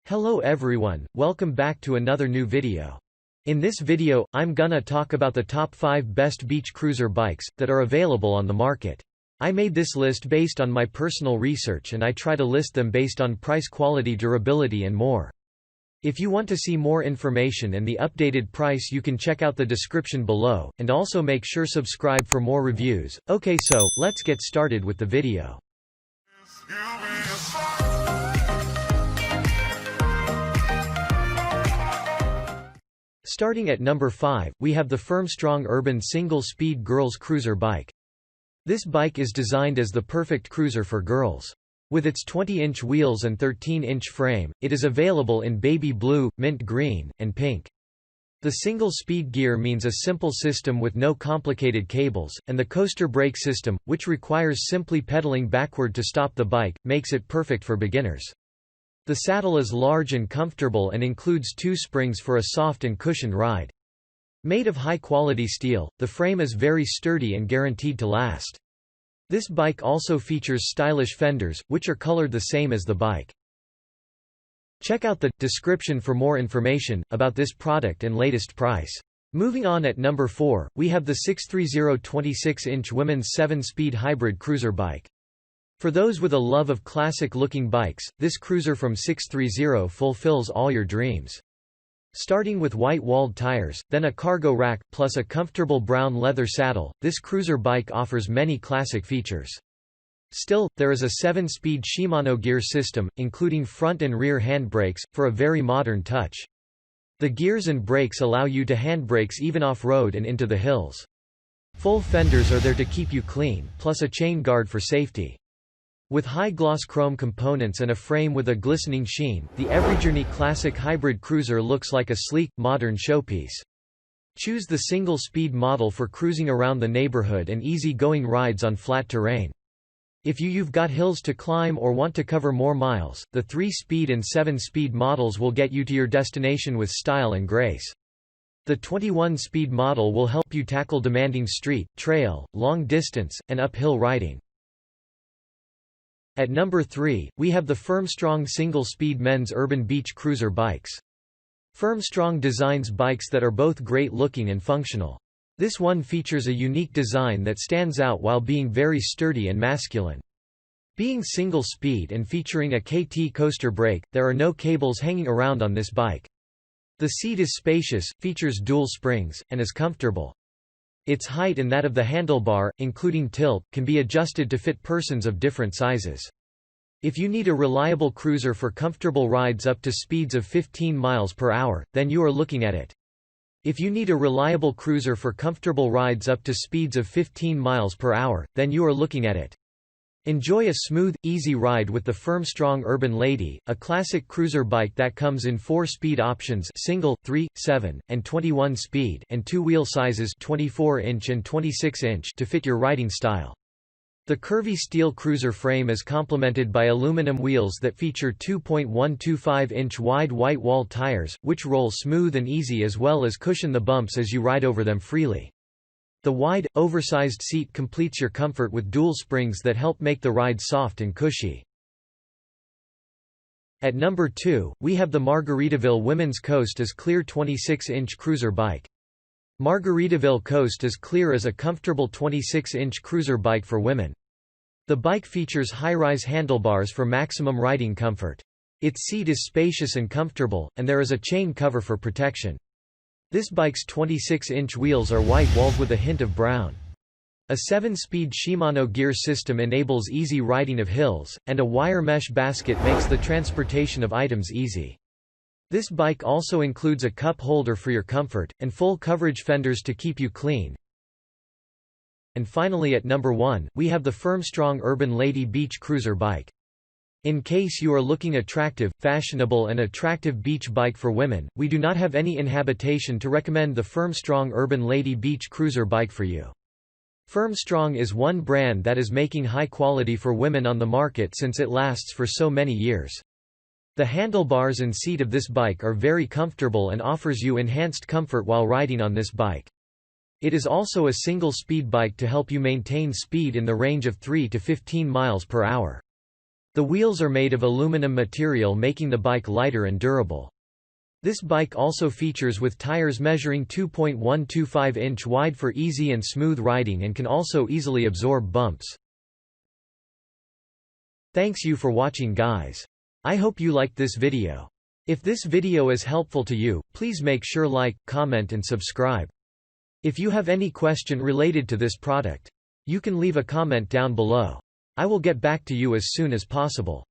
Hello everyone, welcome back to another new video. In this video, I'm gonna talk about the top 5 best beach cruiser bikes that are available on the market. I made this list based on my personal research and I try to list them based on price, quality, durability and more. If you want to see more information and the updated price, you can check out the description below, and also make sure subscribe for more reviews. Okay, so let's get started with the video. Starting at number 5, we have the Firmstrong Urban single-speed girls cruiser bike. This bike is designed as the perfect cruiser for girls. With its 20-inch wheels and 13-inch frame, it is available in baby blue, mint green, and pink. The single-speed gear means a simple system with no complicated cables, and the coaster brake system, which requires simply pedaling backward to stop the bike, makes it perfect for beginners. The saddle is large and comfortable and includes 2 springs for a soft and cushioned ride. Made of high-quality steel, the frame is very sturdy and guaranteed to last. This bike also features stylish fenders, which are colored the same as the bike. Check out the description for more information about this product and latest price. Moving on, at number 4, we have the Sixthreezero 26-inch women's 7-speed hybrid cruiser bike. For those with a love of classic-looking bikes, this cruiser from Sixthreezero fulfills all your dreams. Starting with white-walled tires, then a cargo rack, plus a comfortable brown leather saddle, this cruiser bike offers many classic features. Still, there is a 7-speed Shimano gear system, including front and rear handbrakes, for a very modern touch. The gears and brakes allow you to handbrakes even off-road and into the hills. Full fenders are there to keep you clean, plus a chain guard for safety. With high-gloss chrome components and a frame with a glistening sheen, the EveryJourney Classic Hybrid Cruiser looks like a sleek, modern showpiece. Choose the single-speed model for cruising around the neighborhood and easy-going rides on flat terrain. If you've got hills to climb or want to cover more miles, the 3-speed and 7-speed models will get you to your destination with style and grace. The 21-speed model will help you tackle demanding street, trail, long-distance, and uphill riding. At number 3, we have the Firmstrong single-speed men's urban beach cruiser bikes. Firmstrong designs bikes that are both great-looking and functional. This one features a unique design that stands out while being very sturdy and masculine. Being single-speed and featuring a KT coaster brake, there are no cables hanging around on this bike. The seat is spacious, features dual springs, and is comfortable. Its height and that of the handlebar, including tilt, can be adjusted to fit persons of different sizes. If you need a reliable cruiser for comfortable rides up to speeds of 15 miles per hour, then you are looking at it. If you need a reliable cruiser for comfortable rides up to speeds of 15 miles per hour, then you are looking at it. Enjoy a smooth, easy ride with the Firmstrong Urban Lady, a classic cruiser bike that comes in 4 speed options: single, 3, 7, and 21 speed, and 2 wheel sizes, 24-inch and 26-inch, to fit your riding style. The curvy steel cruiser frame is complemented by aluminum wheels that feature 2.125-inch wide white-walled tires, which roll smooth and easy as well as cushion the bumps as you ride over them freely. The wide, oversized seat completes your comfort with dual springs that help make the ride soft and cushy. At number 2, we have the Margaritaville Women's Coast as Clear 26-inch cruiser bike. Margaritaville Coast as Clear is a comfortable 26-inch cruiser bike for women. The bike features high-rise handlebars for maximum riding comfort. Its seat is spacious and comfortable, and there is a chain cover for protection. This bike's 26-inch wheels are white-walled with a hint of brown. A 7-speed Shimano gear system enables easy riding of hills, and a wire mesh basket makes the transportation of items easy. This bike also includes a cup holder for your comfort, and full coverage fenders to keep you clean. And finally, at number 1, we have the Firmstrong Urban Lady Beach Cruiser Bike. In case you are looking attractive, fashionable and attractive beach bike for women, we do not have any inhabitation to recommend the Firmstrong Urban Lady Beach Cruiser Bike for you. Firmstrong is one brand that is making high quality for women on the market since it lasts for so many years. The handlebars and seat of this bike are very comfortable and offers you enhanced comfort while riding on this bike. It is also a single-speed bike to help you maintain speed in the range of 3 to 15 miles per hour. The wheels are made of aluminum material, making the bike lighter and durable. This bike also features with tires measuring 2.125 inch wide for easy and smooth riding and can also easily absorb bumps. Thanks you for watching, guys. I hope you liked this video. If this video is helpful to you, please make sure like, comment and subscribe. If you have any question related to this product, you can leave a comment down below. I will get back to you as soon as possible.